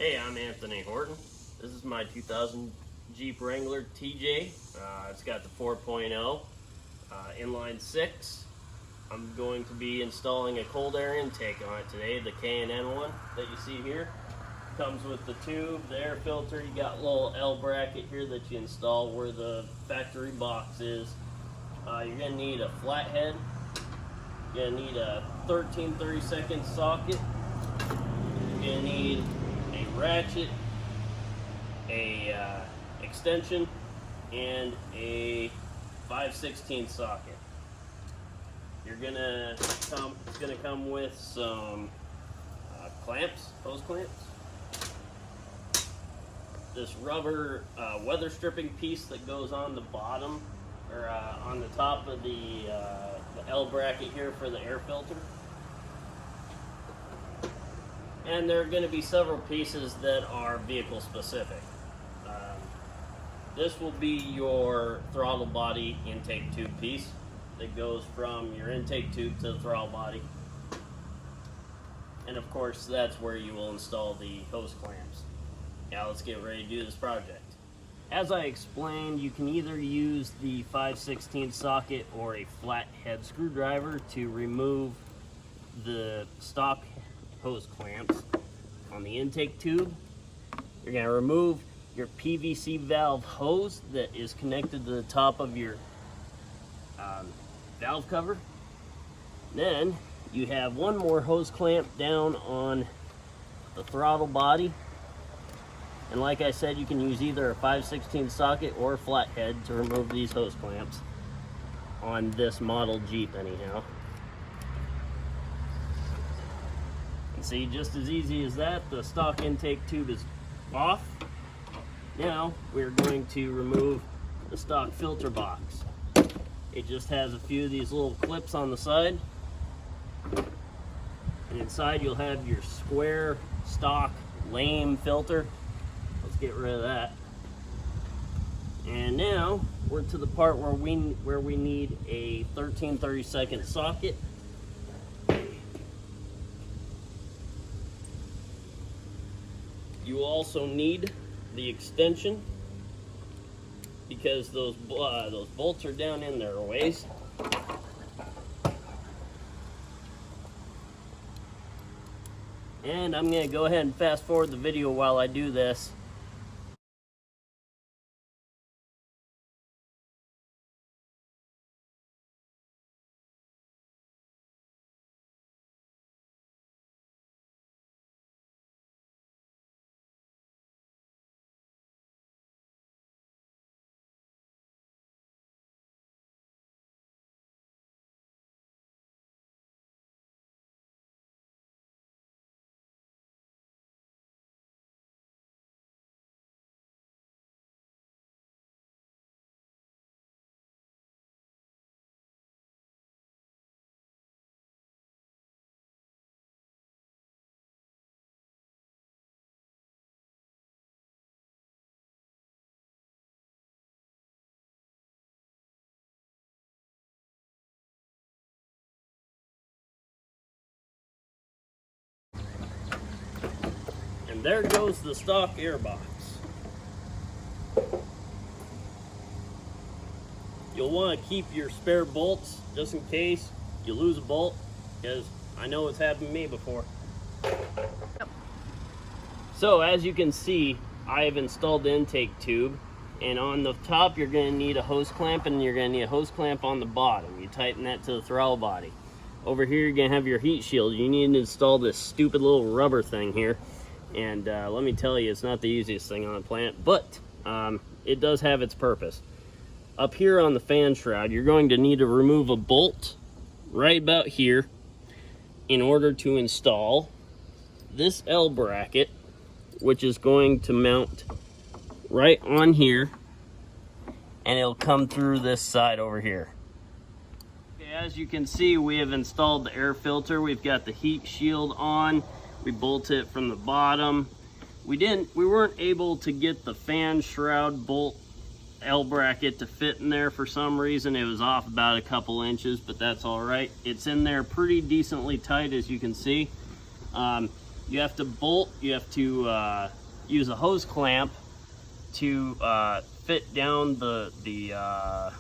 Hey, I'm Anthony Horton. This is my 2000 Jeep Wrangler TJ. It's got the 4.0 inline 6. I'm going to be installing a cold air intake on it today, the K&N one that you see here. Comes with the tube, the air filter. You got a little L bracket here that you install where the factory box is. You're going to need a flathead. You're going to need a 13/32 socket. You're going to need a ratchet, a extension, and a 5/16 socket. You're gonna come. It's gonna come with some clamps, hose clamps. This rubber weather stripping piece that goes on the bottom or on the top of the L bracket here for the air filter. And there are going to be several pieces that are vehicle specific. This will be your throttle body intake tube piece that goes from your intake tube to the throttle body. And of course, that's where you will install the hose clamps. Now let's get ready to do this project. As I explained, you can either use the 5/16 socket or a flat head screwdriver to remove the stock hose clamps on the intake tube. You're going to remove your PVC valve hose that is connected to the top of your valve cover. Then you have one more hose clamp down on the throttle body. And like I said, you can use either a 5/16 socket or a flathead to remove these hose clamps on this model Jeep anyhow. See, just as easy as that, the stock intake tube is off. Now we're going to remove the stock filter box. It just has a few of these little clips on the side. And inside you'll have your square stock lame filter. Let's get rid of that. And now we're to the part where we need a 13/32 socket. You also need the extension because those bolts are down in there a ways. And I'm going to go ahead and fast forward the video while I do this. And there goes the stock air box. You'll want to keep your spare bolts just in case you lose a bolt, because I know it's happened to me before. So as you can see, I have installed the intake tube, and on the top you're going to need a hose clamp, and you're going to need a hose clamp on the bottom. You tighten that to the throttle body. Over here you're going to have your heat shield. You need to install this stupid little rubber thing here. And let me tell you, it's not the easiest thing on the planet, but it does have its purpose. Up here on the fan shroud, you're going to need to remove a bolt right about here in order to install this L bracket, which is going to mount right on here, and it'll come through this side over here. Okay, as you can see, we have installed the air filter. We've got the heat shield on. We bolt it from the bottom. We weren't able to get the fan shroud bolt L bracket to fit in there for some reason. It was off about a couple inches, but that's all right. It's in there pretty decently tight, as you can see. you have to bolt, you have to use a hose clamp to fit down the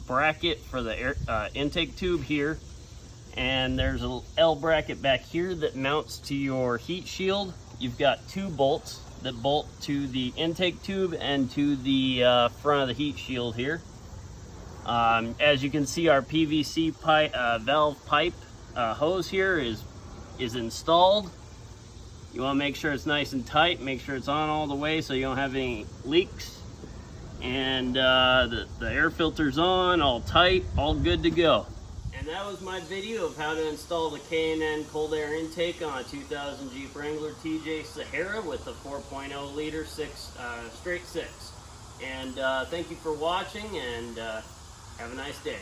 bracket for the air, intake tube here. And there's a L bracket back here that mounts to your heat shield. You've got 2 bolts that bolt to the intake tube and to the front of the heat shield here. As you can see, our PVC pipe, valve pipe hose here is installed. You want to make sure it's nice and tight, make sure it's on all the way so you don't have any leaks. And the air filter's on, all tight, all good to go. And that was my video of how to install the K&N cold air intake on a 2000 Jeep Wrangler TJ Sahara with the 4.0 liter straight 6. And thank you for watching, and have a nice day.